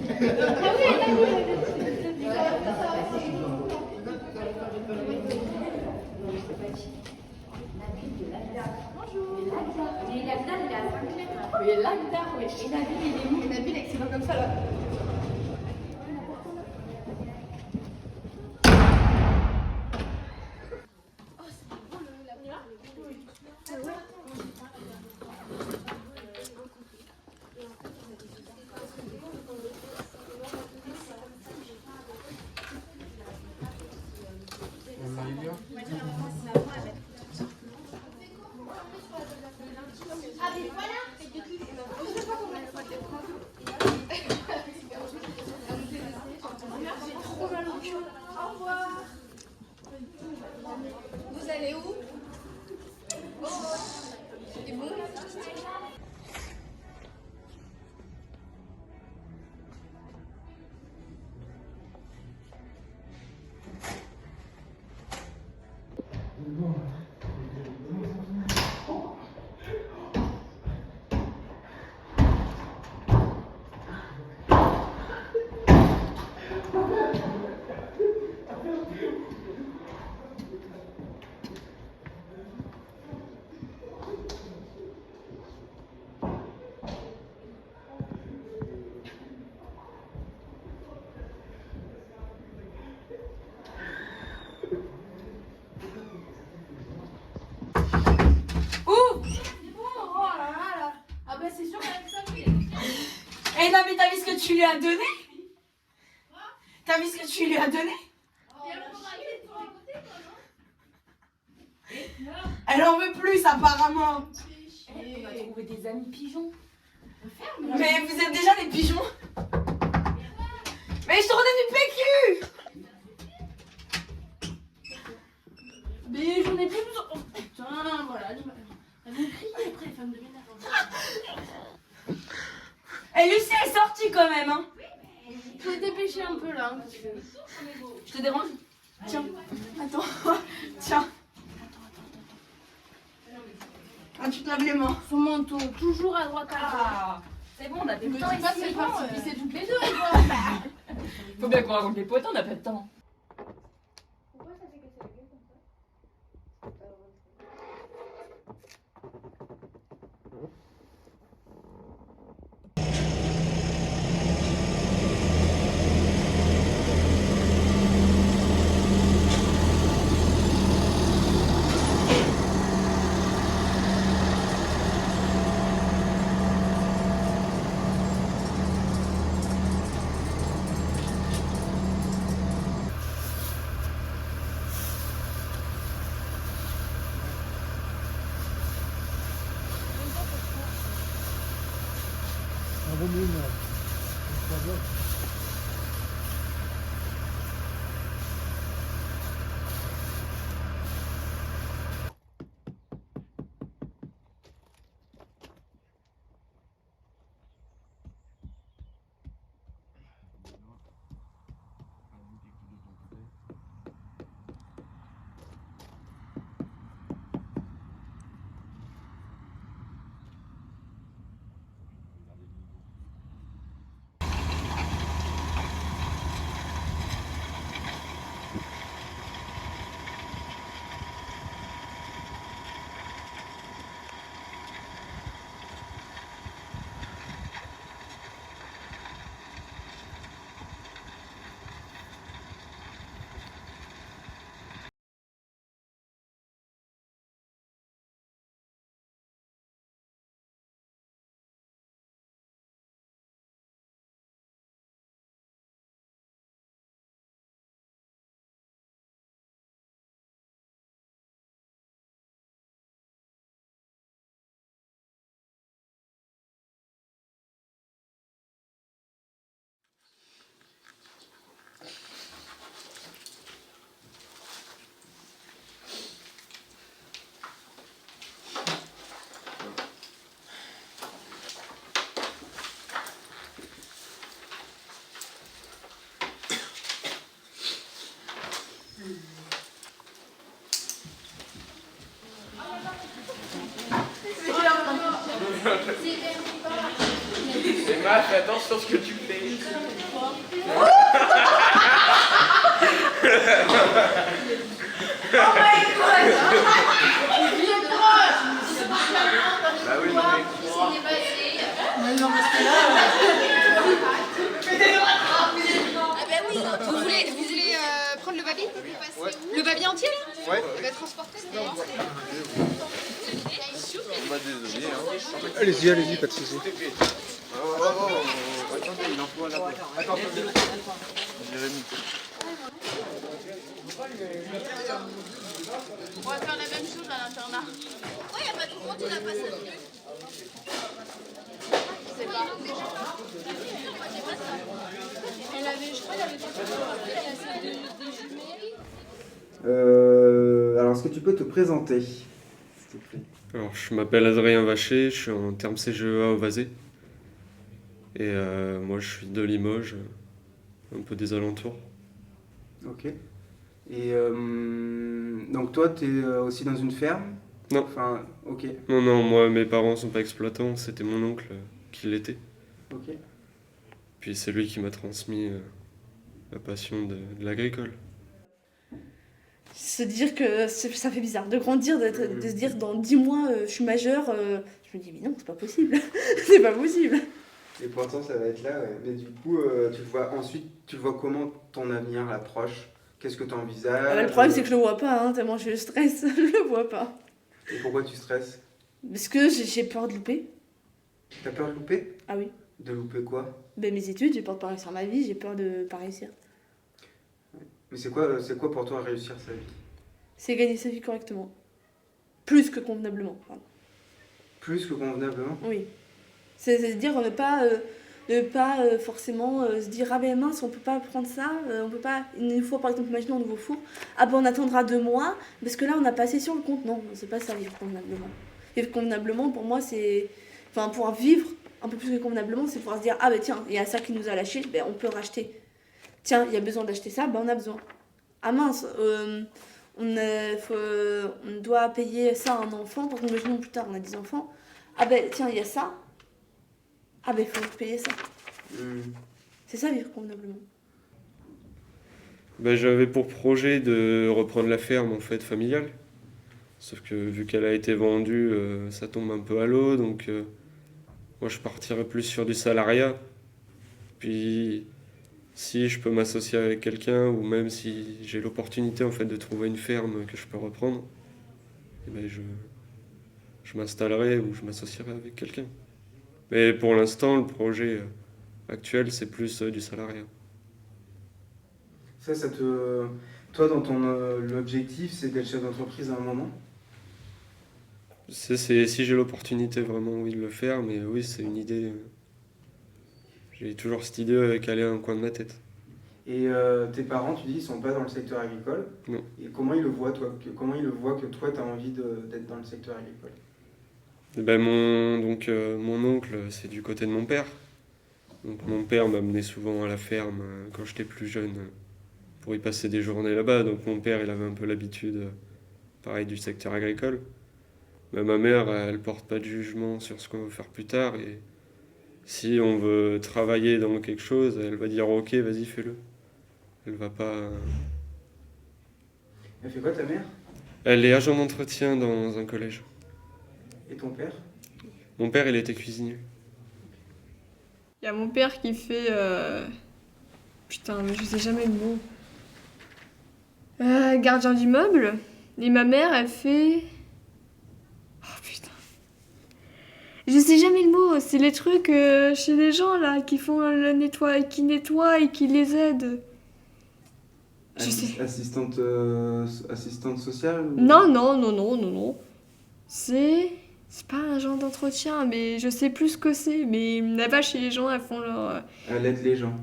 Mais Lagda, il est à Saint-Clair. Mais Lagda, wesh. Et Nabil, il est où? Et Nabil, excellent comme ça, là. Vous allez où? Et vous? Eh non mais t'as vu ce que tu lui as donné? T'as vu ce que tu lui as donné? Elle en veut plus apparemment. On va trouver des amis pigeons. Mais vous êtes déjà des pigeons. Mais je te redonne du PQ. Mais j'en ai plus besoin. Oh putain, voilà. Elles vont crier après, les femmes de ménage. Et Lucie est sortie quand même hein. Faut se dépêcher un peu là. Je te dérange? Tiens, attends, tiens. Ah, tu te laves les mains. Son manteau, toujours à droite à gauche. Ah, c'est bon, on a des Mais temps c'est pas ici. c'est parti pisser toutes les deux ou quoi? Faut bien qu'on raconte les potes, on n'a pas de temps. Pourquoi ça s'est cassé la gueule comme ça? Emma, fais attention à ce que tu fais. Oh my god. Bah oui, non, mais... Mais non, parce que là... Ah bah oui, vous voulez prendre le baby pour passer où? Le baby entier là? Ouais. Il va transporter Bah désolé, hein. Allez-y, pas de soucis. Attendez, il en faut un là-bas. Attends. Jérémy. On va faire la même chose à l'internat. Ouais, y'a pas tout le monde, il a pas 5 minutes. C'est pas. Elle avait, je crois, elle avait pas Alors, est-ce que tu peux te présenter, s'il te plaît? Alors, je m'appelle Adrien Vacher, je suis en terme CGEA au Vasé. Et moi, je suis de Limoges, un peu des alentours. Ok. Et donc toi, tu es aussi dans une ferme? Non. Enfin, ok, Non, moi, mes parents sont pas exploitants, c'était mon oncle qui l'était. ok. Puis c'est lui qui m'a transmis la passion de l'agricole. Se dire que ça fait bizarre de grandir, de se dire dans 10 mois je suis majeure. Je me dis, mais non, c'est pas possible. C'est pas possible. Et pourtant, ça va être là, ouais. Mais du coup, tu vois, ensuite, tu vois comment ton avenir l'approche? Qu'est-ce que tu envisages? Le problème, c'est que je le vois pas, hein, tellement je stresse. Je le vois pas. Et pourquoi tu stresses? Parce que j'ai peur de louper. T'as peur de louper? Ah oui. De louper quoi? Ben, mes études, j'ai peur de pas réussir ma vie, j'ai peur de pas réussir. Mais c'est quoi pour toi réussir sa vie? C'est gagner sa vie correctement. Plus que convenablement. Pardon. Plus que convenablement? Oui. C'est dire ne pas forcément se dire ah ben mince on peut pas prendre ça, on peut pas, une fois par exemple imaginons un nouveau four, ah ben on attendra 2 mois parce que là on n'a pas assez sur le compte. Non, c'est pas ça vivre convenablement. Vivre convenablement pour moi c'est, enfin pouvoir vivre un peu plus que convenablement c'est pouvoir se dire ah ben tiens il y a ça qui nous a lâché, ben on peut racheter. Tiens il y a besoin d'acheter ça, ben on a besoin. Ah mince on doit payer ça à un enfant, parce que imaginons plus tard on a des enfants, ah ben tiens il y a ça. Ah ben il faut payer ça. C'est ça vivre convenablement. Ben, j'avais pour projet de reprendre la ferme en fait familiale. Sauf que vu qu'elle a été vendue, ça tombe un peu à l'eau, donc moi je partirais plus sur du salariat. Puis si je peux m'associer avec quelqu'un, ou même si j'ai l'opportunité en fait de trouver une ferme que je peux reprendre, eh ben, je m'installerai ou je m'associerai avec quelqu'un. Mais pour l'instant, le projet actuel, c'est plus du salariat. Ça te... Toi, dans ton l'objectif, c'est d'être chef d'entreprise à un moment? Si j'ai l'opportunité vraiment, oui, de le faire, mais oui, c'est une idée. J'ai toujours cette idée calée à un coin de ma tête. Et tes parents, tu dis, ils sont pas dans le secteur agricole? Non. Et comment ils le voient, toi? Comment ils le voient que toi, tu as envie d'être dans le secteur agricole? Et ben mon oncle, c'est du côté de mon père. Donc mon père m'amenait souvent à la ferme quand j'étais plus jeune pour y passer des journées là-bas. Donc mon père, il avait un peu l'habitude, pareil, du secteur agricole. Mais ma mère, elle porte pas de jugement sur ce qu'on veut faire plus tard. Et si on veut travailler dans quelque chose, elle va dire ok, vas-y, fais-le. Elle va pas... Elle fait quoi, ta mère? Elle est agent d'entretien dans un collège. Et ton père? Mon père, il était cuisinier. Il y a mon père qui fait... Putain, mais je sais jamais le mot. Gardien d'immeuble. Et ma mère, elle fait... Oh putain. Je sais jamais le mot. C'est les trucs chez les gens, là, qui font le qui nettoient et qui les aident. Je sais. Assistante sociale ou... Non. C'est pas un genre d'entretien, mais je sais plus ce que c'est. Mais là-bas, chez les gens, elles font leur... Elle aide les gens.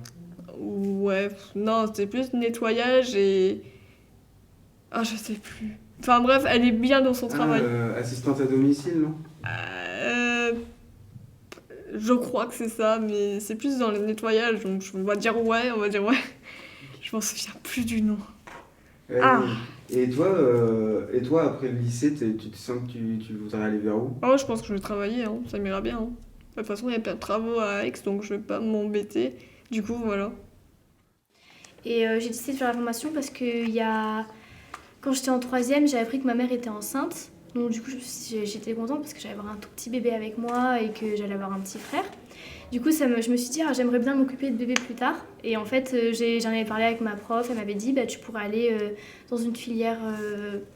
Ouais, non, c'est plus nettoyage et... Ah, je sais plus. Enfin bref, elle est bien dans son travail. Assistante à domicile, non? Je crois que c'est ça, mais c'est plus dans le nettoyage, donc on va dire ouais. Je m'en souviens plus du nom. Ah. Et toi, après le lycée, tu te sens que tu voudrais aller vers où? Oh, je pense que je vais travailler, hein, ça m'ira bien. Hein. De toute façon, il y a plein de travaux à Aix, donc je vais pas m'embêter. Du coup, voilà. Et j'ai décidé de faire la formation parce que quand j'étais en 3e, j'ai appris que ma mère était enceinte. Donc du coup, j'étais contente parce que j'allais avoir un tout petit bébé avec moi et que j'allais avoir un petit frère. Du coup, je me suis dit, j'aimerais bien m'occuper de bébé plus tard. Et en fait, j'en avais parlé avec ma prof, elle m'avait dit, tu pourrais aller dans une filière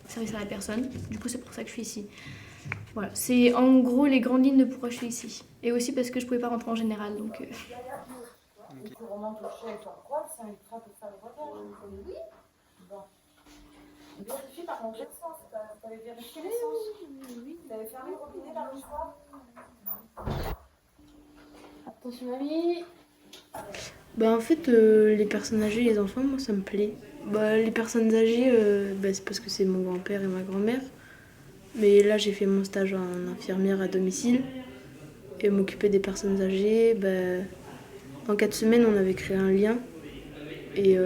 service à la personne. Du coup, c'est pour ça que je suis ici. Voilà, c'est en gros les grandes lignes de pourquoi je suis ici. Et aussi parce que je pouvais pas rentrer en général, donc... Vérifie par contre l'essence. T'avais vérifié l'essence? Oui. T'avais fermé le robinet dans le soir? Attention mamie. En fait, les personnes âgées, les enfants, moi ça me plaît. Les personnes âgées, c'est parce que c'est mon grand-père et ma grand-mère. Mais là, j'ai fait mon stage en infirmière à domicile. Et m'occuper des personnes âgées, en 4 semaines, on avait créé un lien. Et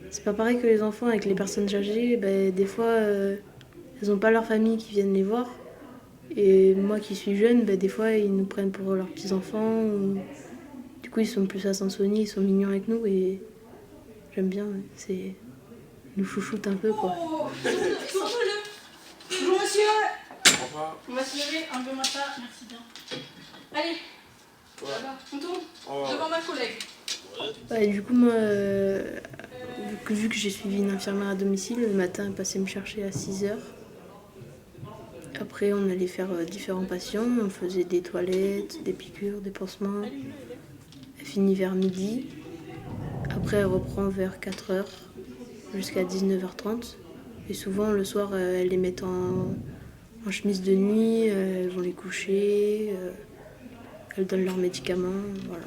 c'est pas pareil que les enfants avec les personnes âgées. Des fois, elles n'ont pas leur famille qui viennent les voir. Et moi qui suis jeune, des fois, ils nous prennent pour leurs petits-enfants. Du coup, ils sont plus à Saint-Saulny, ils sont mignons avec nous. Et j'aime bien, ils nous chouchoutent un peu, quoi. Bonjour monsieur. On va se lever un peu matin, merci bien. Allez, on tourne devant ma collègue. Du coup, moi, vu que j'ai suivi une infirmière à domicile, le matin, elle passait me chercher à 6h. Après, on allait faire différents patients. On faisait des toilettes, des piqûres, des pansements. Elle finit vers midi. Après, elle reprend vers 4h jusqu'à 19h30. Et souvent, le soir, elles les mettent en chemise de nuit, elles vont les coucher, elles donnent leurs médicaments, voilà.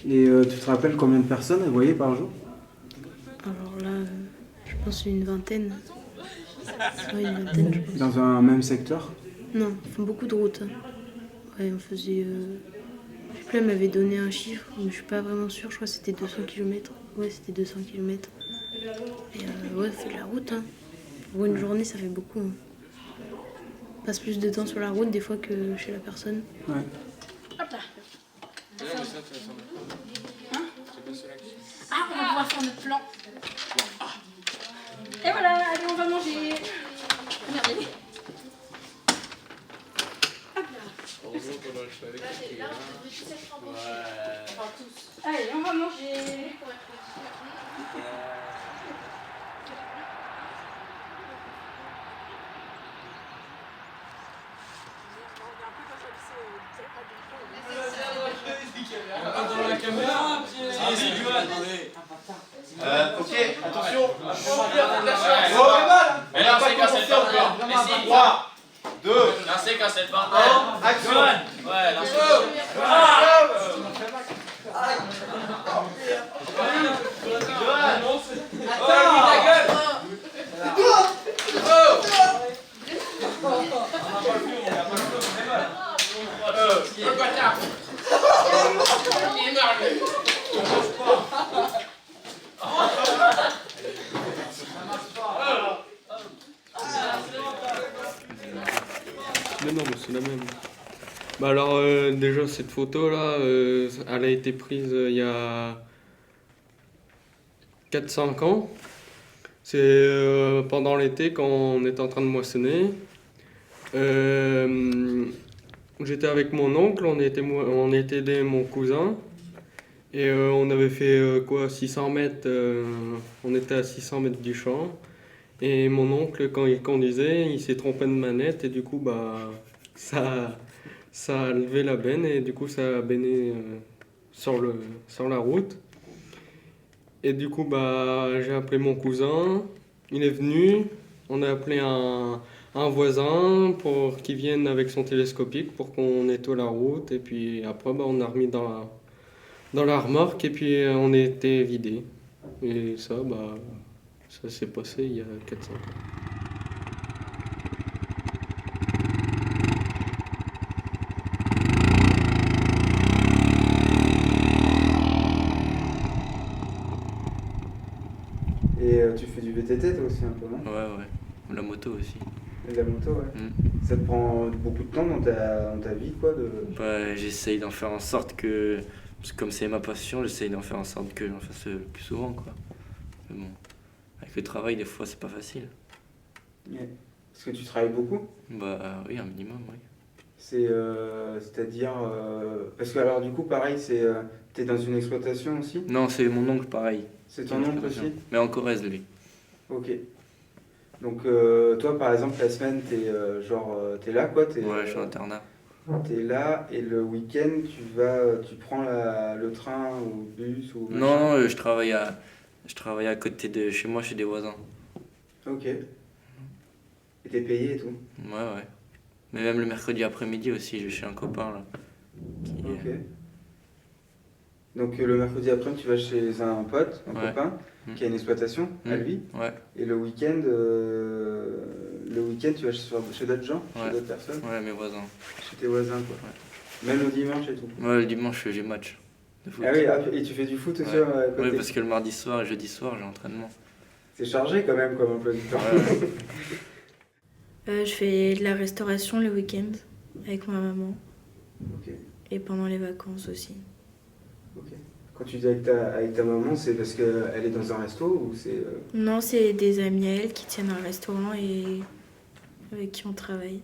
Et tu te rappelles combien de personnes elles voyaient par jour? Alors là, je pense une vingtaine. Ouais, une vingtaine, je pense. Dans un même secteur? Non, ils font beaucoup de routes. Ouais, on faisait... Je sais plus, elle m'avait donné un chiffre, mais je suis pas vraiment sûre, je crois que c'était 200 km. Ouais, c'était 200 km. Et ouais, on fait de la route, hein. Pour une journée, ça fait beaucoup. Hein. On passe plus de temps sur la route des fois que chez la personne. Ouais. Hop là. On va pouvoir faire notre plan. Et voilà, allez, on va manger. Regardez. Allez, on va manger. Ok, attention. Mais là, c'est cassé le encore. 3, 2, lancez, cassez le pas. Action. Ouais, lancez. Mais non, mais c'est la même. Alors, déjà, cette photo-là, elle a été prise il y a 4-5 ans. C'est pendant l'été, quand on était en train de moissonner. J'étais avec mon oncle, on était aidé mon cousin. Et on avait fait 600 mètres, on était à 600 mètres du champ. Et mon oncle, quand il conduisait, il s'est trompé de manette et du coup, ça a levé la benne et du coup, ça a benné sur la route. Et du coup, j'ai appelé mon cousin, il est venu, on a appelé un voisin pour qu'il vienne avec son télescopique pour qu'on nettoie la route. Et puis après, on a remis dans la remorque et puis on était vidé. Et ça, ça s'est passé il y a 400 ans. Et tu fais du VTT toi aussi un peu, non? Ouais. La moto aussi. Et de la moto, ouais. Ça te prend beaucoup de temps dans ta vie, quoi, J'essaye d'en faire en sorte que Parce que comme c'est ma passion, j'essaye d'en faire en sorte que j'en fasse le plus souvent, quoi. Mais bon, avec le travail, des fois, c'est pas facile. Ouais. Est-ce que tu travailles beaucoup? Bah oui, un minimum, oui. C'est-à-dire... Parce que alors du coup, pareil, t'es dans une exploitation aussi? Non, c'est mon oncle, pareil. C'est ton oncle aussi? Mais en Corrèze, lui. Ok. Donc toi, par exemple, la semaine, t'es là, quoi? Ouais, je suis en internat. T'es là, et le week-end, tu prends le train ou le bus ou... Non, non, je travaille à côté de chez moi, chez des voisins. Ok. Et t'es payé et tout? Ouais, ouais. Mais même le mercredi après-midi aussi, je vais chez un copain, là. Ok. Donc le mercredi après, tu vas chez un pote, un copain, qui a une exploitation à lui. Ouais. Et le week-end, tu vas chez d'autres gens, chez d'autres personnes? Ouais, mes voisins. Chez tes voisins, quoi. Ouais. Même le dimanche et tout? Ouais, le dimanche, j'ai match de foot. Ah oui, et tu fais du foot aussi à côté? Oui, parce que le mardi soir et jeudi soir, j'ai entraînement. C'est chargé quand même comme emploi du temps. Je fais de la restauration le week-end avec ma maman. Ok. Et pendant les vacances aussi. Ok. Quand tu dis avec ta maman, c'est parce qu'elle est dans un resto ou c'est... Non, c'est des amis à elle qui tiennent un restaurant et avec qui on travaille.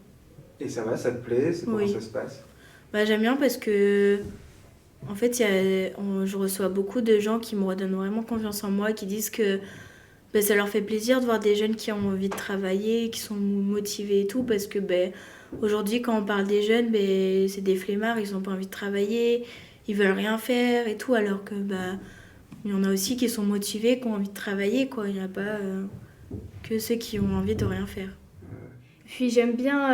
Et ça va, ça te plaît? Comment ça se passe? Bah, j'aime bien parce que en fait, je reçois beaucoup de gens qui me redonnent vraiment confiance en moi, qui disent que ça leur fait plaisir de voir des jeunes qui ont envie de travailler, qui sont motivés et tout, parce que aujourd'hui, quand on parle des jeunes, c'est des flemmards, ils n'ont pas envie de travailler, ils veulent rien faire et tout, alors que il y en a aussi qui sont motivés, qui ont envie de travailler, quoi. Il n'y a pas que ceux qui ont envie de rien faire. Puis j'aime bien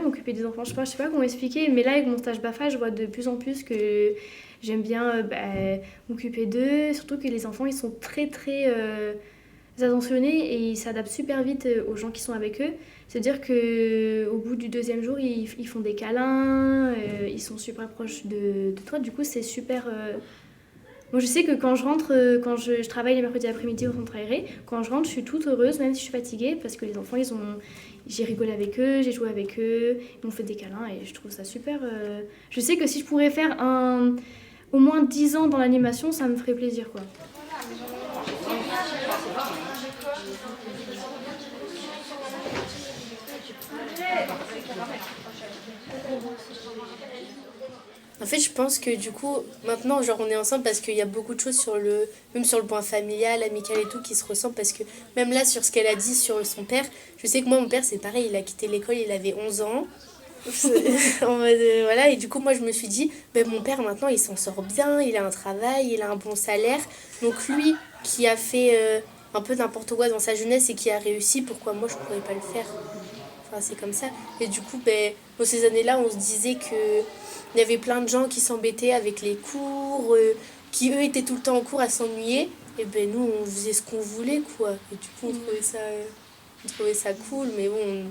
m'occuper des enfants. Je sais pas comment expliquer, mais là avec mon stage BAFA, je vois de plus en plus que j'aime bien m'occuper d'eux. Surtout que les enfants, ils sont très très attentionnés et ils s'adaptent super vite aux gens qui sont avec eux. C'est-à-dire qu'au bout du 2e jour, ils font des câlins, ils sont super proches de toi. Du coup, c'est super... Moi, je sais que quand je rentre, quand je travaille les mercredis après-midi au centre aéré, quand je rentre, je suis toute heureuse, même si je suis fatiguée, parce que les enfants, j'ai rigolé avec eux, j'ai joué avec eux, ils m'ont fait des câlins et je trouve ça super. Je sais que si je pourrais faire au moins 10 ans dans l'animation, ça me ferait plaisir, quoi. En fait, je pense que du coup, maintenant, on est ensemble parce qu'il y a beaucoup de choses même sur le point familial, amical et tout, qui se ressemblent. Parce que même là, sur ce qu'elle a dit sur son père, je sais que moi, mon père, c'est pareil, il a quitté l'école, il avait 11 ans. Voilà, et du coup, moi, je me suis dit, mon père, maintenant, il s'en sort bien, il a un travail, il a un bon salaire. Donc lui, qui a fait un peu n'importe quoi dans sa jeunesse et qui a réussi, pourquoi moi, je pourrais pas le faire? Enfin, c'est comme ça. Et du coup, dans ces années-là, on se disait que il y avait plein de gens qui s'embêtaient avec les cours, qui eux étaient tout le temps en cours à s'ennuyer. Et nous, on faisait ce qu'on voulait, quoi. Et du coup, on trouvait ça cool, mais bon,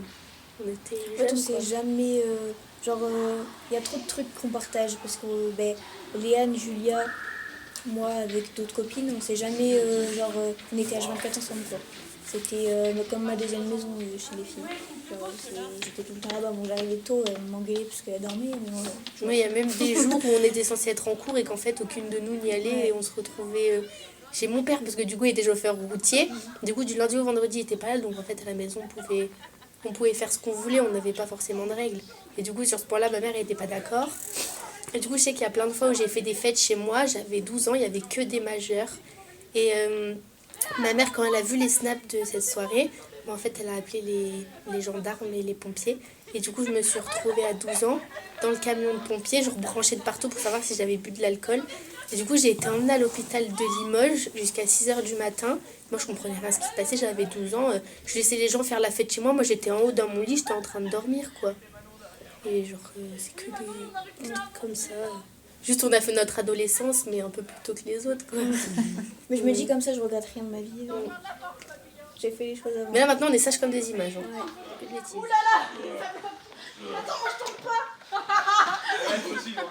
on était jeunes. En fait, on sait jamais... il y a trop de trucs qu'on partage, parce que Léane, Julia, moi, avec d'autres copines, on sait jamais... on était H24 ensemble, quoi. C'était comme ma deuxième maison chez les filles. J'étais tout le temps là-bas. Bon, j'arrivais tôt, elle m'engueulait parce qu'elle dormait. Il y a même des jours où on était censé être en cours et qu'en fait, aucune de nous n'y allait. Et on se retrouvait chez mon père parce que du coup, il était chauffeur routier. Du coup, du lundi au vendredi, il était pas là. Donc en fait, à la maison, on pouvait faire ce qu'on voulait. On n'avait pas forcément de règles. Et du coup, sur ce point-là, ma mère n'était pas d'accord. Et du coup, je sais qu'il y a plein de fois où j'ai fait des fêtes chez moi. J'avais 12 ans, il n'y avait que des majeurs. Et... ma mère, quand elle a vu les snaps de cette soirée, en fait, elle a appelé les gendarmes et les pompiers. Et du coup, je me suis retrouvée à 12 ans dans le camion de pompiers. Je rebranchais de partout pour savoir si j'avais bu de l'alcool. Et du coup, j'ai été emmenée à l'hôpital de Limoges jusqu'à 6h du matin. Moi, je comprenais rien à ce qui se passait. J'avais 12 ans. Je laissais les gens faire la fête chez moi. Moi, j'étais en haut dans mon lit. J'étais en train de dormir, quoi. Et c'est que des trucs comme ça. Juste, on a fait notre adolescence, mais un peu plus tôt que les autres, quoi. Mais je me dis comme ça, je regrette rien de ma vie. J'ai fait les choses avant. Mais là, maintenant, on est sages comme des images. Hein. Ouais. Que de bêtises. Ouh là là Attends, moi je tombe pas. Elle aussi, moi.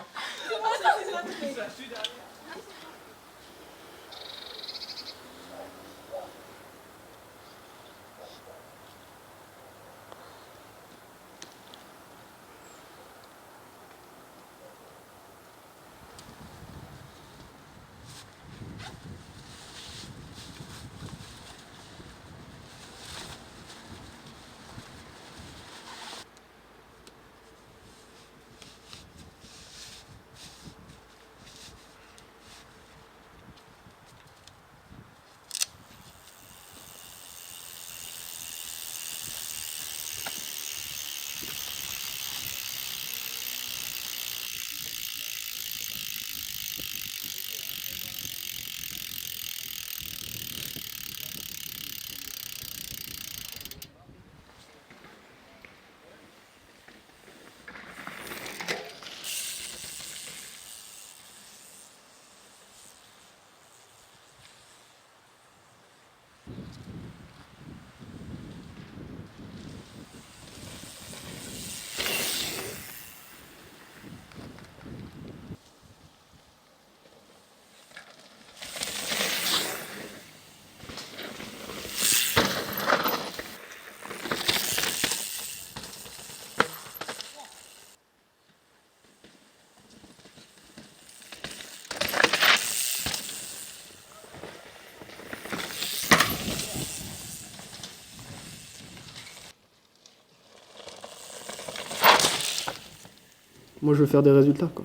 moi je veux faire des résultats, quoi.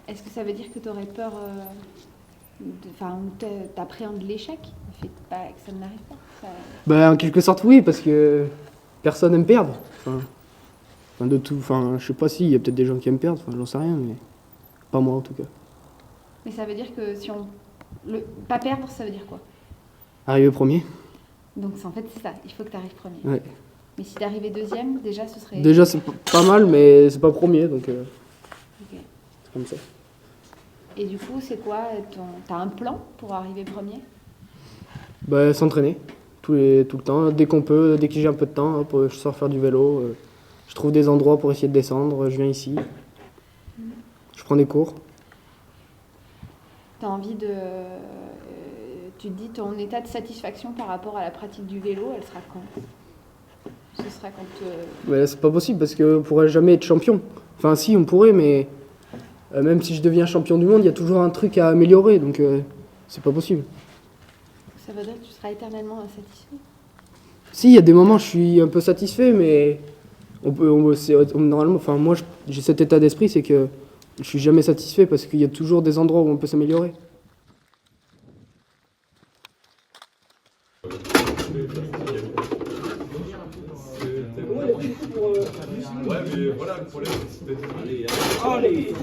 Est-ce que ça veut dire que tu aurais peur, enfin, t'appréhendes l'échec, le fait que ça n'arrive pas Bah, en quelque sorte, oui, parce que personne n'aime perdre. Enfin, de tout, enfin, je sais pas si, il y a peut-être des gens qui aiment perdre, enfin, j'en sais rien, mais pas moi en tout cas. Mais ça veut dire que si on... Pas perdre, ça veut dire quoi? Arriver premier. Donc en fait, c'est ça, il faut que tu arrives premier. Ouais. Mais si t'arrivais deuxième, déjà ce serait... Déjà, c'est pas mal, mais c'est pas premier, donc Ok. c'est comme ça. Et du coup, c'est quoi t'as un plan pour arriver premier? Bah, s'entraîner, tout le temps, dès qu'on peut, dès que j'ai un peu de temps, hop, je sors faire du vélo, je trouve des endroits pour essayer de descendre, je viens ici, je prends des cours. T'as envie de... tu te dis ton état de satisfaction par rapport à la pratique du vélo, elle sera quand? Ce sera quand... Mais c'est pas possible parce qu'on pourrait jamais être champion. Enfin si, on pourrait, mais même si je deviens champion du monde, il y a toujours un truc à améliorer, donc c'est pas possible. Ça veut dire que tu seras éternellement insatisfait? Si, il y a des moments je suis un peu satisfait, mais normalement, enfin moi j'ai cet état d'esprit, c'est que je suis jamais satisfait parce qu'il y a toujours des endroits où on peut s'améliorer. Ouais, mais voilà, le problème, c'est peut-être... Allez,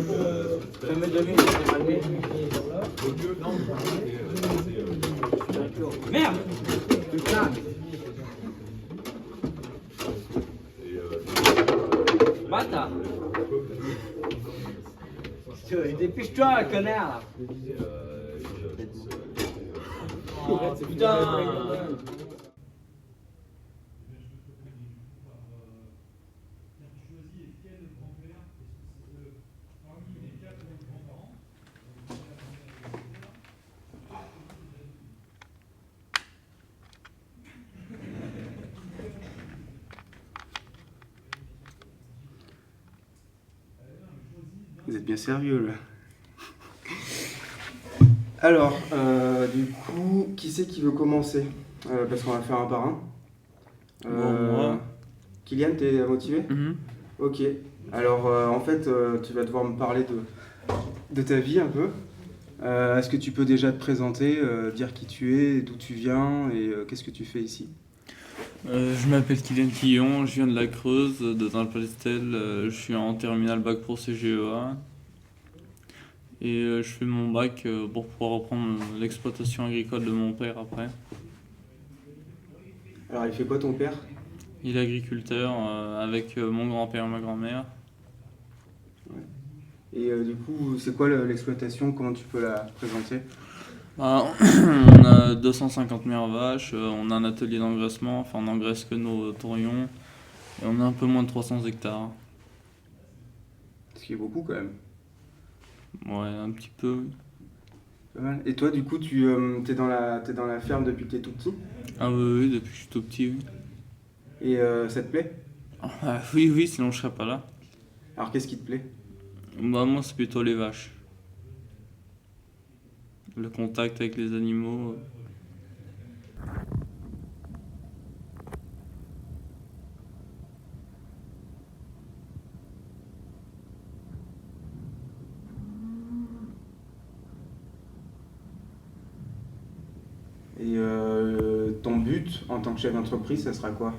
ça met de merde! Putain! Bâtard! Dépêche-toi, connard! Oh, putain! Vous êtes bien sérieux là. Alors, du coup, qui c'est qui veut commencer? Parce qu'on va faire un par un. Moi. Kylian, t'es motivé? Ok. Alors, en fait, tu vas devoir me parler de ta vie un peu. Est-ce que tu peux déjà te présenter, dire qui tu es, d'où tu viens et qu'est-ce que tu fais ici? Je m'appelle Kylian Quillon, je viens de la Creuse, de Saint-Palestel. Je suis en terminale bac pro CGEA. Et je fais mon bac pour pouvoir reprendre l'exploitation agricole de mon père après. Alors, il fait quoi ton père? Il est agriculteur avec mon grand-père et ma grand-mère. Ouais. Et du coup, c'est quoi l'exploitation? Comment tu peux la présenter? On a 250 mères vaches, on a un atelier d'engraissement, enfin on engraisse que nos taurions, et on a un peu moins de 300 hectares. Ce qui est beaucoup quand même. Ouais, un petit peu, oui. Pas mal. Et toi, du coup, t'es dans la ferme depuis que t'es tout petit? Ah oui, depuis que je suis tout petit, oui. Et ça te plaît? Oui, sinon je serais pas là. Alors qu'est-ce qui te plaît? Bah moi c'est plutôt les vaches. Le contact avec les animaux. Et ton but en tant que chef d'entreprise, ça sera quoi?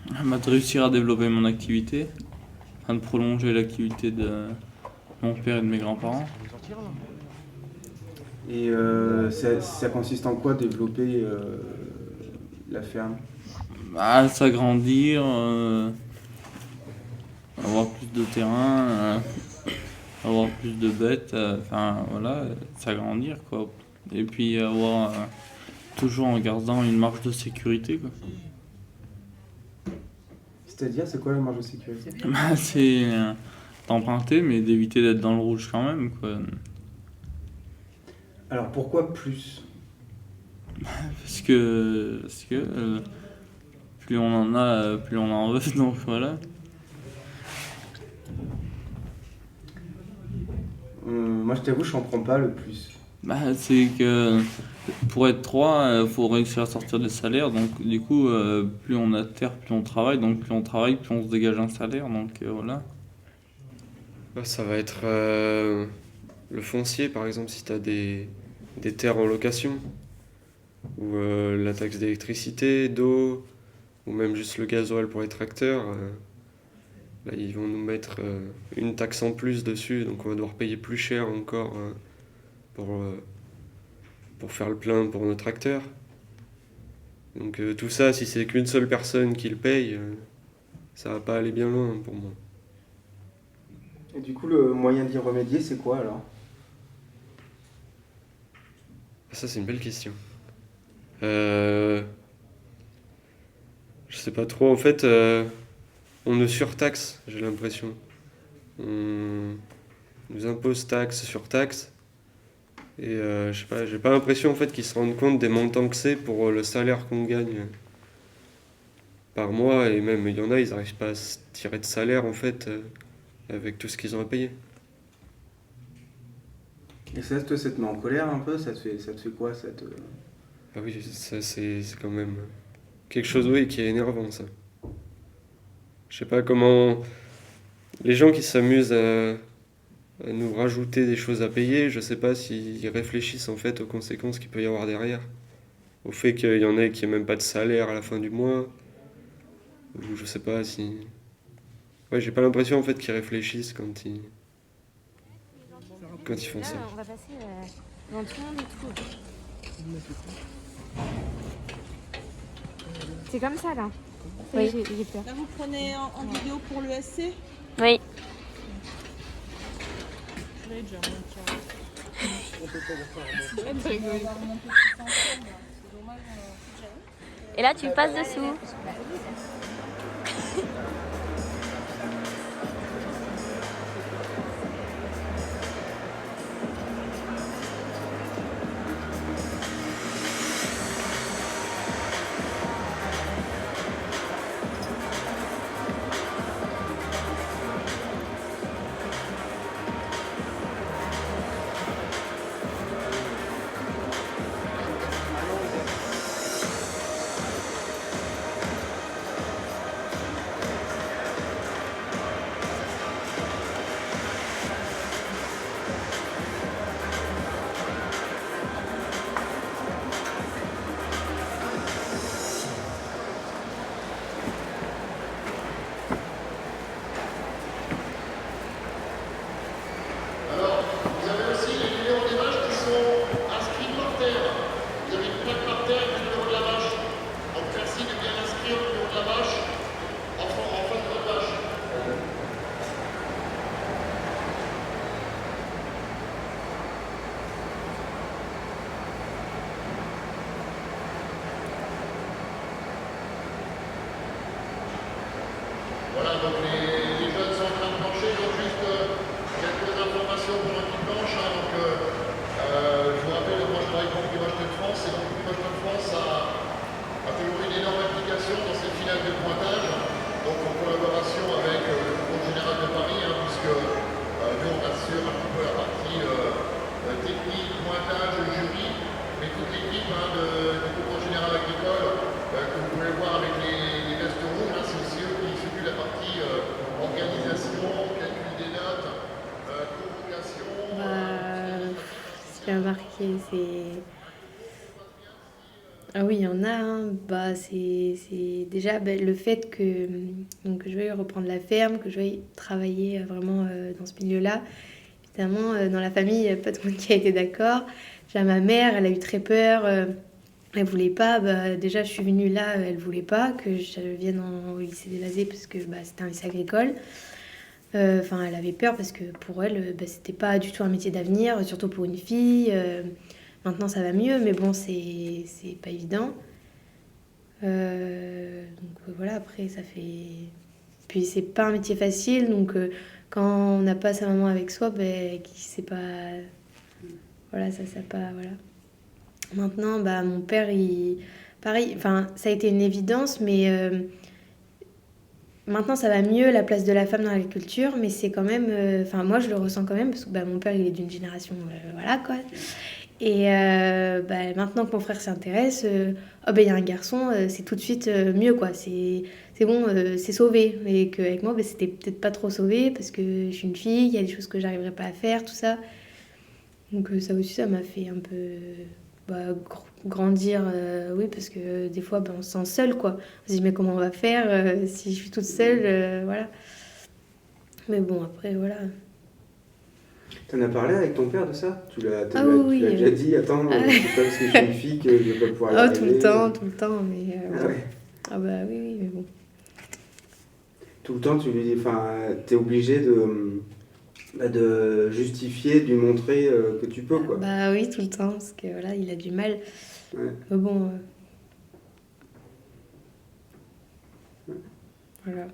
De réussir à développer mon activité, afin de prolonger l'activité de mon père et de mes grands-parents. Et ça consiste en quoi, développer la ferme? S'agrandir, avoir plus de terrain, avoir plus de bêtes, enfin voilà, s'agrandir quoi. Et puis avoir toujours en gardant une marge de sécurité quoi. C'est-à-dire, c'est quoi la marge de sécurité? C'est d'emprunter mais d'éviter d'être dans le rouge quand même quoi. Alors pourquoi plus? Parce que plus on en a, plus on en veut, donc voilà. Moi je t'avoue, je n'en prends pas le plus. C'est que pour être 3, il faut réussir à sortir des salaires, donc du coup, plus on a de terre, plus on travaille, donc plus on travaille, plus on se dégage un salaire, donc voilà. Ça va être le foncier, par exemple, si tu as des terres en location, ou la taxe d'électricité, d'eau, ou même juste le gasoil pour les tracteurs. Là, ils vont nous mettre une taxe en plus dessus, donc on va devoir payer plus cher encore pour faire le plein pour nos tracteurs. Donc tout ça, si c'est qu'une seule personne qui le paye, ça va pas aller bien loin pour moi. Et du coup, le moyen d'y remédier, c'est quoi alors? Ça, c'est une belle question. Je sais pas trop. En fait, on nous surtaxe, j'ai l'impression. On nous impose taxe sur taxe. Et je sais pas, j'ai pas l'impression en fait qu'ils se rendent compte des montants que c'est pour le salaire qu'on gagne par mois. Et même, il y en a, ils n'arrivent pas à se tirer de salaire en fait avec tout ce qu'ils ont à payer. Et ça te met en colère un peu? Ça te fait quoi? Ah oui, ça c'est quand même quelque chose, oui, qui est énervant, ça. Je sais pas comment... Les gens qui s'amusent à nous rajouter des choses à payer, je sais pas s'ils réfléchissent en fait aux conséquences qu'il peut y avoir derrière. Au fait qu'il y en ait qui n'aient même pas de salaire à la fin du mois. Ou je sais pas si... Ouais, j'ai pas l'impression en fait qu'ils réfléchissent quand ils font ça. On va passer dans tout le monde et tout. C'est comme ça là. Oui. J'ai peur. Là, vous prenez en vidéo pour le SC? Oui. Je l'ai déjà, Et là, tu passes dessous. Voilà, donc les jeunes sont en train de plancher, donc juste quelques informations pour un qui planche. Donc, je vous rappelle, moi je travaille pour Primogeton de France, et donc Primogeton de France a toujours une énorme implication dans cette finale de pointage, donc en collaboration avec le Concours général de Paris, puisque nous on assure un petit peu la partie technique, pointage, jury, mais toute l'équipe du Concours général agricole, que vous pouvez voir avec les vestes rouges, c'est aussi eux qui s'occupent de la partie organisation, calcul des notes, convocation. Ce qui a marqué, c'est... Ah oui, il y en a. C'est déjà le fait que donc, je veuille reprendre la ferme, que je veuille travailler vraiment dans ce milieu-là. Évidemment, dans la famille, il n'y a pas tout le monde qui a été d'accord. Déjà, ma mère, elle a eu très peur. Elle voulait pas. Déjà, je suis venue là, elle voulait pas que je vienne au lycée des Lazés parce que c'était un lycée agricole. Enfin, elle avait peur parce que pour elle, c'était pas du tout un métier d'avenir, surtout pour une fille. Maintenant, ça va mieux, mais bon, c'est pas évident. Donc voilà, après, ça fait... Puis c'est pas un métier facile, donc quand on n'a pas sa maman avec soi, qui sait pas... Voilà, ça pas... Voilà. Maintenant, mon père, pareil, enfin, ça a été une évidence, mais maintenant, ça va mieux, la place de la femme dans l'agriculture, mais c'est quand même... Enfin, moi, je le ressens quand même, parce que mon père, il est d'une génération... voilà, quoi. Et maintenant que mon frère s'intéresse, il y a un garçon, c'est tout de suite mieux, quoi. C'est bon, c'est sauvé. Et qu'avec moi, c'était peut-être pas trop sauvé parce que je suis une fille, il y a des choses que j'arriverai pas à faire, tout ça. Donc ça aussi, ça m'a fait un peu grandir, oui, parce que des fois, on se sent seule, quoi. On se dit, mais comment on va faire si je suis toute seule, voilà. Mais bon, après, voilà. T'en as parlé avec ton père de ça? Tu l'as oui, déjà dit, attends, c'est pas parce que je suis une fille que je vais pas pouvoir y arriver. Tout le temps, mais... ouais. Ah bah oui, mais bon. Tout le temps, tu lui dis, enfin, t'es obligé de justifier, de lui montrer que tu peux, quoi. Bah oui, tout le temps, parce que voilà, il a du mal. Ouais. Mais bon... Voilà.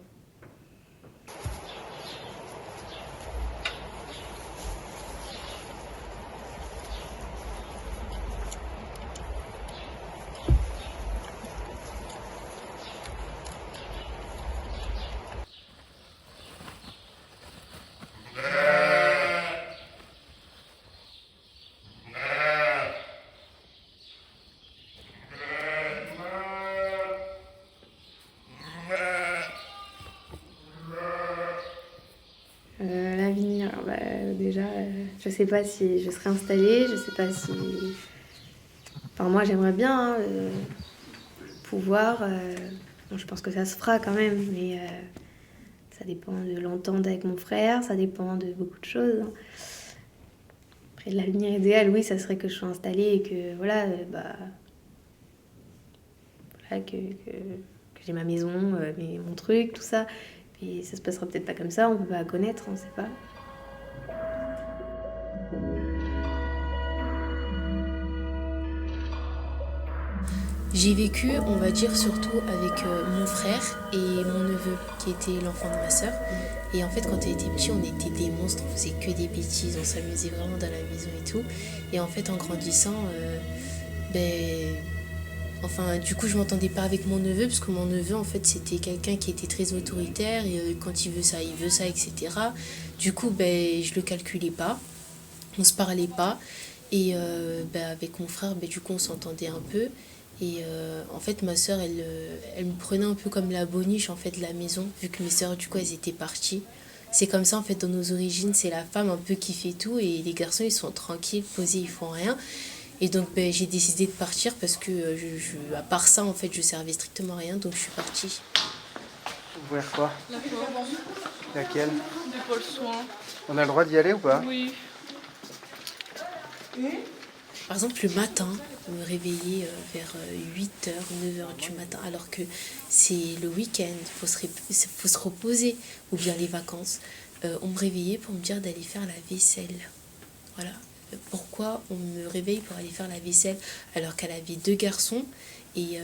L'avenir, déjà, je sais pas si je serai installée, je sais pas si... Enfin, moi, j'aimerais bien pouvoir... Bon, je pense que ça se fera quand même, mais ça dépend de l'entente avec mon frère, ça dépend de beaucoup de choses. Après, l'avenir idéal, oui, ça serait que je sois installée et que, voilà, que j'ai ma maison, mon truc, tout ça. Et ça se passera peut-être pas comme ça, on peut pas connaître, on sait pas. J'ai vécu, on va dire, surtout avec mon frère et mon neveu, qui était l'enfant de ma sœur. Et en fait, quand on était petits, on était des monstres, on faisait que des bêtises, on s'amusait vraiment dans la maison et tout. Et en fait, en grandissant, du coup, je m'entendais pas avec mon neveu, parce que mon neveu, en fait, c'était quelqu'un qui était très autoritaire, et quand il veut ça, etc. Du coup, je le calculais pas, on se parlait pas, et avec mon frère, du coup, on s'entendait un peu. Et en fait, ma sœur, elle me prenait un peu comme la boniche, en fait, de la maison, vu que mes sœurs, du coup, elles étaient parties. C'est comme ça, en fait, dans nos origines, c'est la femme un peu qui fait tout, et les garçons, ils sont tranquilles, posés, ils font rien. Et donc j'ai décidé de partir parce que à part ça, en fait, je servais strictement à rien, donc je suis partie. Ouvrir quoi? La porte. Laquelle? De Pôle Soin. On a le droit d'y aller ou pas? Oui. Par exemple, le matin, me réveiller vers 8h, 9h du matin, alors que c'est le week-end, il faut se reposer, ou bien les vacances. On me réveillait pour me dire d'aller faire la vaisselle. Voilà. Pourquoi on me réveille pour aller faire la vaisselle alors qu'elle avait 2 garçons et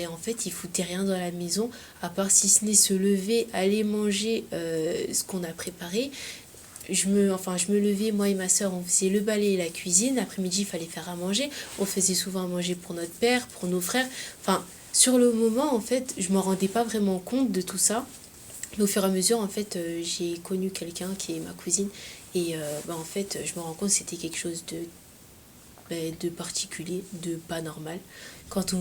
en fait ils foutaient rien dans la maison à part si ce n'est se lever, aller manger ce qu'on a préparé. Je me levais, moi et ma soeur, on faisait le balai et la cuisine. L'après-midi, il fallait faire à manger. On faisait souvent à manger pour notre père, pour nos frères. Enfin, sur le moment, en fait, je m'en rendais pas vraiment compte de tout ça. Mais au fur et à mesure, en fait, j'ai connu quelqu'un qui est ma cousine. Et en fait, je me rends compte que c'était quelque chose de particulier, de pas normal. Quand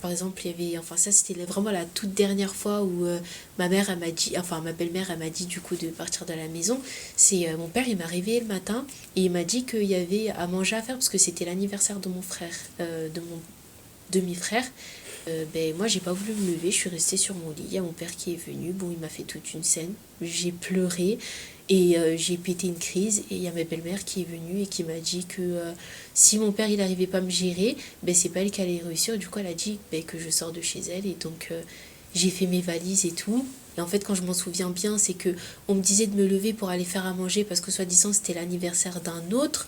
par exemple, il y avait... ça, c'était vraiment la toute dernière fois où ma belle-mère, elle m'a dit du coup de partir de la maison. C'est mon père, il m'a réveillé le matin et il m'a dit qu'il y avait à manger à faire parce que c'était l'anniversaire de mon frère, de mon demi-frère. Moi, j'ai pas voulu me lever, je suis restée sur mon lit. Il y a mon père qui est venu, il m'a fait toute une scène. J'ai pleuré. Et j'ai pété une crise et il y a ma belle-mère qui est venue et qui m'a dit que si mon père il n'arrivait pas à me gérer, c'est pas elle qui allait réussir. Du coup elle a dit que je sors de chez elle et donc j'ai fait mes valises et tout. Et en fait quand je m'en souviens bien c'est que on me disait de me lever pour aller faire à manger parce que soi-disant c'était l'anniversaire d'un autre.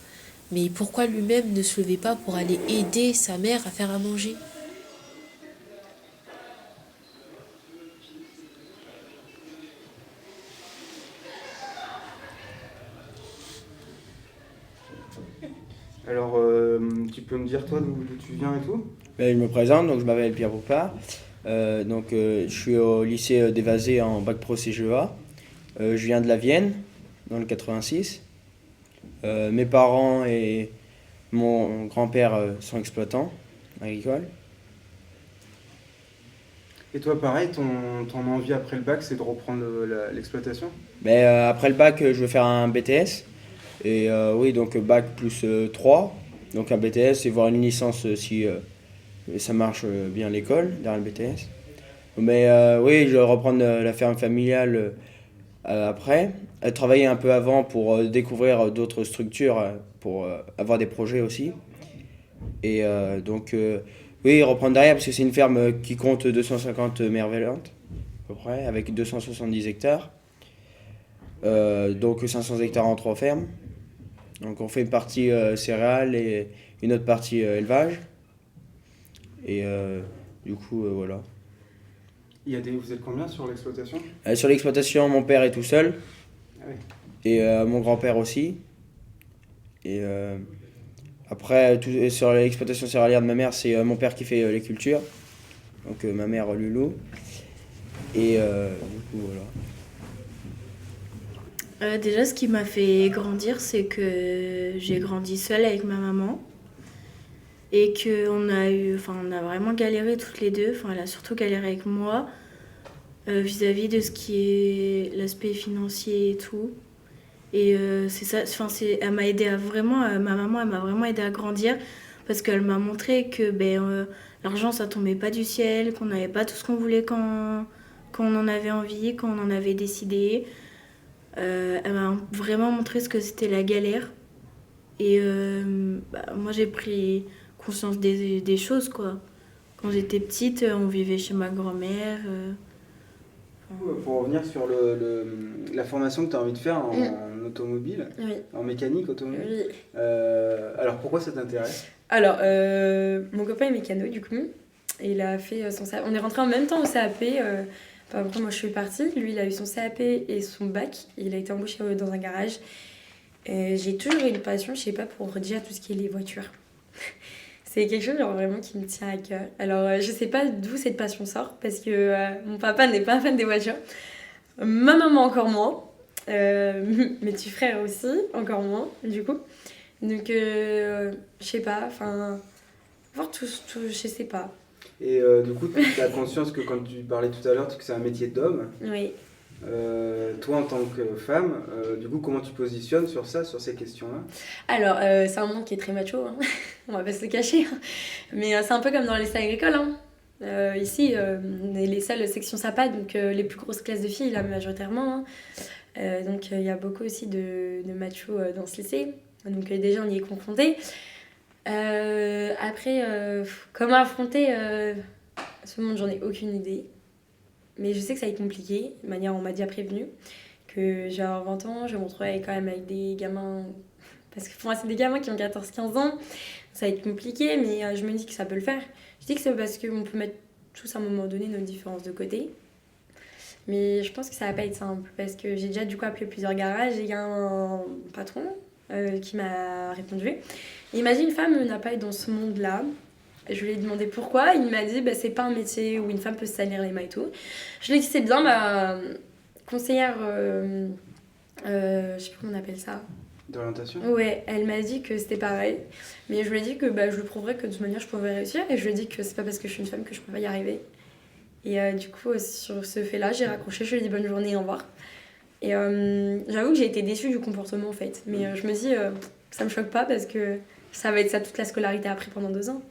Mais pourquoi lui-même ne se levait pas pour aller aider sa mère à faire à manger ? Alors, tu peux me dire toi d'où tu viens et tout? Je me présente, donc je m'appelle Pierre Poupard. Je suis au lycée d'Évasé en bac pro CGEA. Je viens de la Vienne, dans le 86. Mes parents et mon grand-père sont exploitants agricoles. Et toi, pareil, ton envie après le bac, c'est de reprendre l'exploitation? Après le bac, je vais faire un BTS. Et oui, donc bac plus 3, donc un BTS et voir une licence si ça marche bien à l'école, derrière le BTS. Mais oui, je vais reprendre la ferme familiale après. Travailler un peu avant pour découvrir d'autres structures, pour avoir des projets aussi. Et donc, oui, reprendre derrière, parce que c'est une ferme qui compte 250 mères vélantes, à peu près, avec 270 hectares. Donc 500 hectares en 3 fermes. Donc on fait une partie céréales et une autre partie élevage. Et du coup, voilà. Vous êtes combien sur l'exploitation? Sur l'exploitation, mon père est tout seul. Ah oui. Et mon grand-père aussi. Et après, sur l'exploitation céréalière de ma mère, c'est mon père qui fait les cultures. Donc ma mère, Loulou. Et du coup, voilà. Déjà, ce qui m'a fait grandir, c'est que j'ai grandi seule avec ma maman. Et qu'on on a vraiment galéré toutes les deux. Enfin, elle a surtout galéré avec moi vis-à-vis de ce qui est l'aspect financier et tout. Et c'est ça, elle m'a aidé à vraiment, ma maman, elle m'a vraiment aidé à grandir parce qu'elle m'a montré que l'argent, ça tombait pas du ciel, qu'on n'avait pas tout ce qu'on voulait quand on en avait envie, quand on en avait décidé. Elle m'a vraiment montré ce que c'était la galère. Et moi, j'ai pris conscience des choses, quoi. Quand j'étais petite, on vivait chez ma grand-mère. Pour revenir sur la formation que tu as envie de faire en automobile, oui. En mécanique automobile, Oui. Alors pourquoi ça t'intéresse? Alors, mon copain est mécano, du coup. Et il a fait son CAP. On est rentrés en même temps au CAP. Après, moi, je suis partie. Lui, il a eu son CAP et son bac. Il a été embauché dans un garage. J'ai toujours eu une passion, je sais pas, pour dire tout ce qui est les voitures. C'est quelque chose vraiment qui me tient à cœur. Alors, je sais pas d'où cette passion sort, parce que mon papa n'est pas fan des voitures. Ma maman encore moins. Mes petits frères aussi, encore moins, du coup. Donc, je sais pas, voir tout, je sais pas. Et du coup, tu as conscience que quand tu parlais tout à l'heure, que c'est un métier d'homme. Oui. Toi, en tant que femme, du coup, comment tu positionnes sur ces questions-là? Alors, c'est un monde qui est très macho, hein. On va pas se le cacher. Hein. Mais c'est un peu comme dans les salles agricoles. Hein. Ici, les salles section SAPA, donc les plus grosses classes de filles, là, majoritairement. Hein. Donc, il y a beaucoup aussi de machos dans ce lycée. Donc, déjà, on y est confrontés. Après, comment affronter ce monde, j'en ai aucune idée. Mais je sais que ça va être compliqué. De manière, on m'a déjà prévenu que j'ai 20 ans, je vais me retrouver quand même avec des gamins. Parce que pour moi, c'est des gamins qui ont 14-15 ans. Ça va être compliqué, mais je me dis que ça peut le faire. Je dis que c'est parce qu'on peut mettre tous à un moment donné nos différences de côté. Mais je pense que ça va pas être simple. Parce que j'ai déjà du coup appelé plusieurs garages et il y a un patron qui m'a répondu. Et il m'a dit une femme n'a pas été dans ce monde-là. Je lui ai demandé pourquoi. Il m'a dit c'est pas un métier où une femme peut se salir les mains et tout. Je lui ai dit c'est bien, ma conseillère, je sais plus comment on appelle ça. D'orientation? Ouais, elle m'a dit que c'était pareil. Mais je lui ai dit que je lui prouverais que de toute manière je pouvais réussir. Et je lui ai dit que c'est pas parce que je suis une femme que je peux pas y arriver. Et du coup, sur ce fait-là, j'ai raccroché. Je lui ai dit bonne journée, au revoir. Et j'avoue que j'ai été déçue du comportement en fait. Mais je me dis, ça me choque pas parce que ça va être ça toute la scolarité après pendant 2 ans.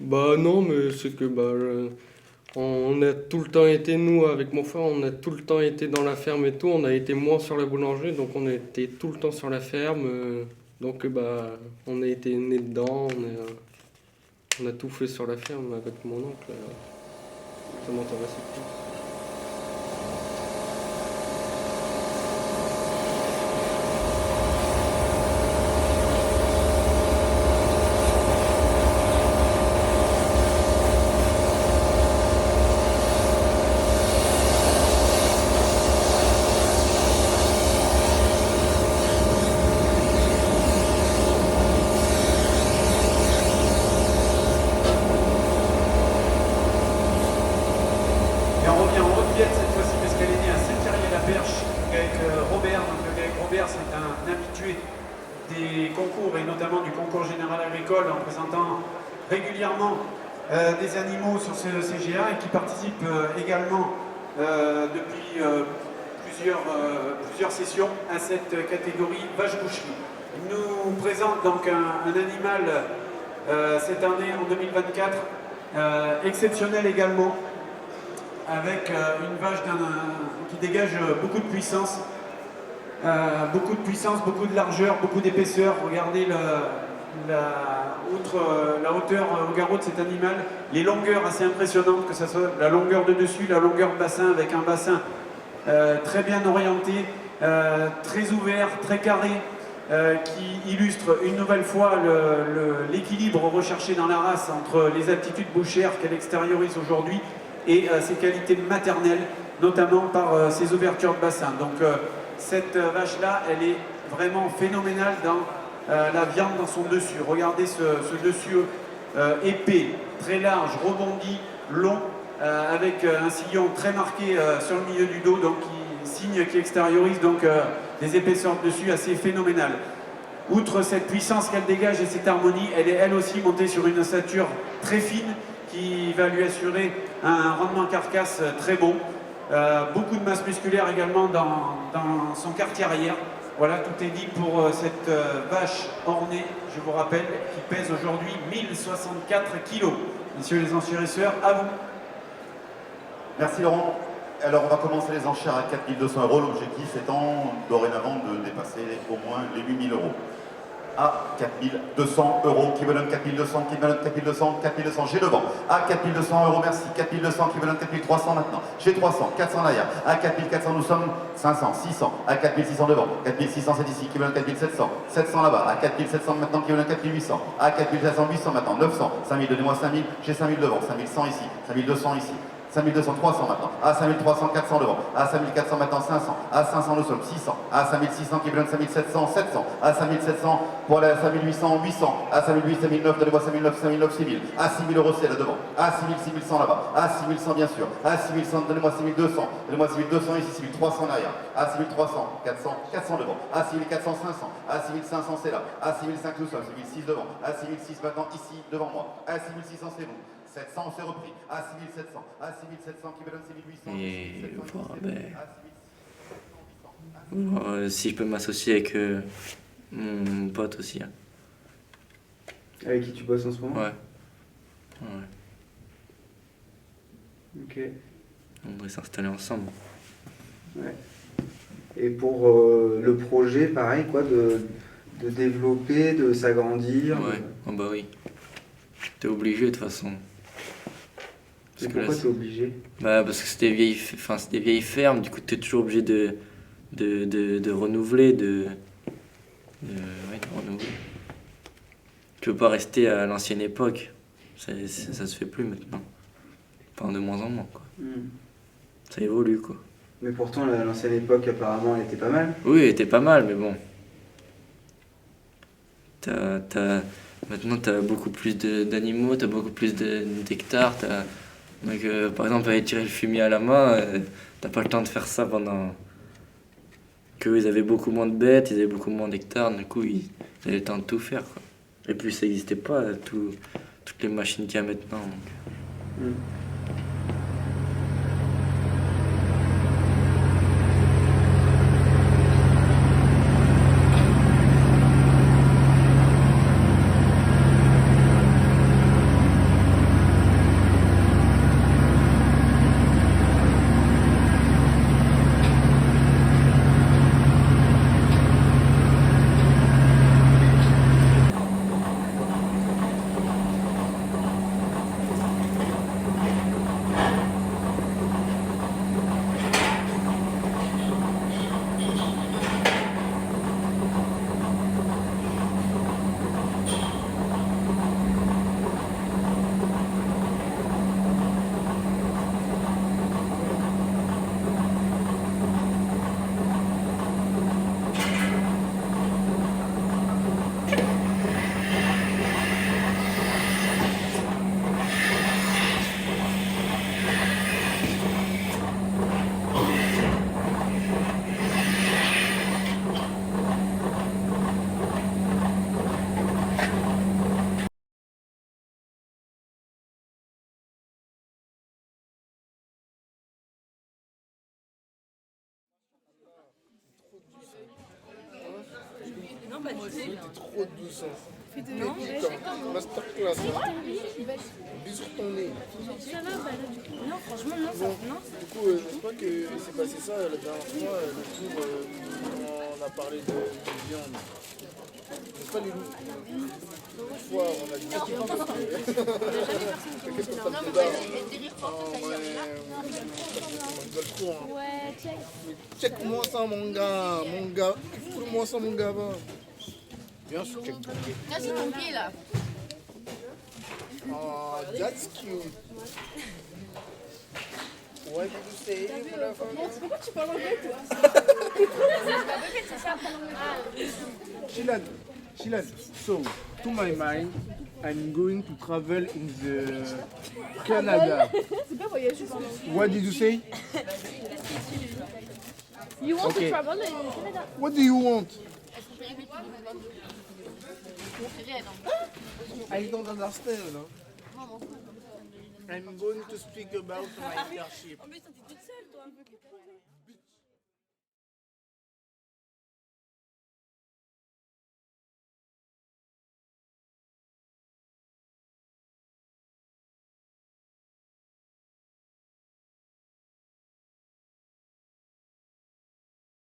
Non, mais c'est que on a tout le temps été, nous, avec mon frère, on a tout le temps été dans la ferme et tout. On a été moins sur la boulangerie, donc on a été tout le temps sur la ferme. Donc on a été nés dedans, on a tout fait sur la ferme avec mon oncle. Ça m'intéressait plus. des concours, et notamment du concours général agricole, en présentant régulièrement des animaux sur ce CGA, et qui participe également depuis plusieurs sessions à cette catégorie vache-boucherie. Il nous présente donc un animal cette année, en 2024, exceptionnel également, avec une vache qui dégage beaucoup de puissance, beaucoup de largeur, beaucoup d'épaisseur. Regardez outre la hauteur au garrot de cet animal, les longueurs assez impressionnantes, que ce soit la longueur de dessus, la longueur de bassin, avec un bassin très bien orienté, très ouvert, très carré, qui illustre une nouvelle fois l'équilibre recherché dans la race entre les aptitudes bouchères qu'elle extériorise aujourd'hui et ses qualités maternelles, notamment par ses ouvertures de bassin. Donc cette vache-là, elle est vraiment phénoménale dans la viande dans son dessus. Regardez ce dessus épais, très large, rebondi, long, avec un sillon très marqué sur le milieu du dos, donc qui extériorise donc des épaisseurs de dessus assez phénoménales. Outre cette puissance qu'elle dégage et cette harmonie, elle est elle aussi montée sur une ossature très fine qui va lui assurer un rendement carcasse très bon. Beaucoup de masse musculaire également dans son quartier arrière. Voilà, tout est dit pour cette vache ornée, je vous rappelle, qui pèse aujourd'hui 1064 kg. Messieurs les enchérisseurs, à vous. Merci Laurent. Alors on va commencer les enchères à 4 200 €, l'objectif étant dorénavant de dépasser au moins les 8 000 €. À 4 200 €, qui me donne 4 200, qui me donne 4 200, 4 200, j'ai devant. À 4 200 €, merci, 4 200, qui me donne 4 300 maintenant. J'ai 300, 400 derrière. À 4 400, nous sommes 500, 600. À 4 600 devant. 4 600, c'est ici, qui me donne 4 700. 700 là-bas. À 4 700 maintenant, qui me donne 4 800. À 4 700, 800 maintenant. 900, 5000, donnez-moi 5000. J'ai 5000 devant. 5100 ici. 5200 ici. 5200, 300 maintenant, à 5300, 400 devant, à 5400 maintenant, 500, à 500 nous sommes, 600, à 5600 qui me donne 5700, 700, à 5700 pour aller à 5800, 800, à 5800, 5009, donnez-moi 5009, 5009, 6000, à 6000 € c'est là devant, à 6000, 6100 là-bas, à 6100 bien sûr, à 6100, donnez-moi 6200, donnez-moi 6200 ici, 6300 derrière, à 6300, 400, 400 devant, à 6400, 500, à 6500 c'est là, à 6500 nous sommes, 6006 devant, à 6006 maintenant ici devant moi, à 6600 c'est bon. 700, on s'est repris. À 6700. À 6700 qui me donne 6800. Et voilà, si je peux m'associer avec mon pote aussi. Hein. Avec qui tu bosses en ce moment? Ouais. Ok. On va s'installer ensemble. Ouais. Et pour le projet, pareil, quoi, de développer, de s'agrandir. Ouais, oh bah oui. T'es obligé de toute façon. Et pourquoi t'es obligé? Bah parce que c'est des vieilles fermes, du coup t'es toujours obligé de renouveler, de renouveler. Tu peux pas rester à l'ancienne époque, ça se fait plus maintenant. Enfin de moins en moins quoi. Ça évolue quoi. Mais pourtant l'ancienne époque apparemment elle était pas mal. Oui, elle était pas mal, mais bon. Maintenant t'as beaucoup plus d'animaux, t'as beaucoup plus d'hectares, donc par exemple aller tirer le fumier à la main, t'as pas le temps de faire ça pendant qu'eux ils avaient beaucoup moins de bêtes, ils avaient beaucoup moins d'hectares, du coup ils avaient le temps de tout faire quoi. Et puis ça n'existait pas toutes les machines qu'il y a maintenant donc. trop douce. Non, Masterclass. Bisous sur ton nez. Ça va, bah là, du coup. Non, franchement, non, ça. Non. Du coup, j'espère que c'est passé ça la dernière fois, le cours où on a parlé de viande. C'est pas les loups. Une fois, on a dit qu'est-ce que t'en fais Ouais, check. Check-moi ça, mon gars. Fous-moi ça, mon gars. Bien sûr, check. Là, c'est ton pied, là. Oh, that's cute. What did you say? Pourquoi tu parles anglais, toi? Shilan, so, to my mind, I'm going to travel in the Canada. C'est pas voyager par l'anglais. What did you say? You want Okay. to travel in Canada? What do you want? I don't understand. No? I'm going to speak about my internship. En plus, t'es toute seule, toi, un peu.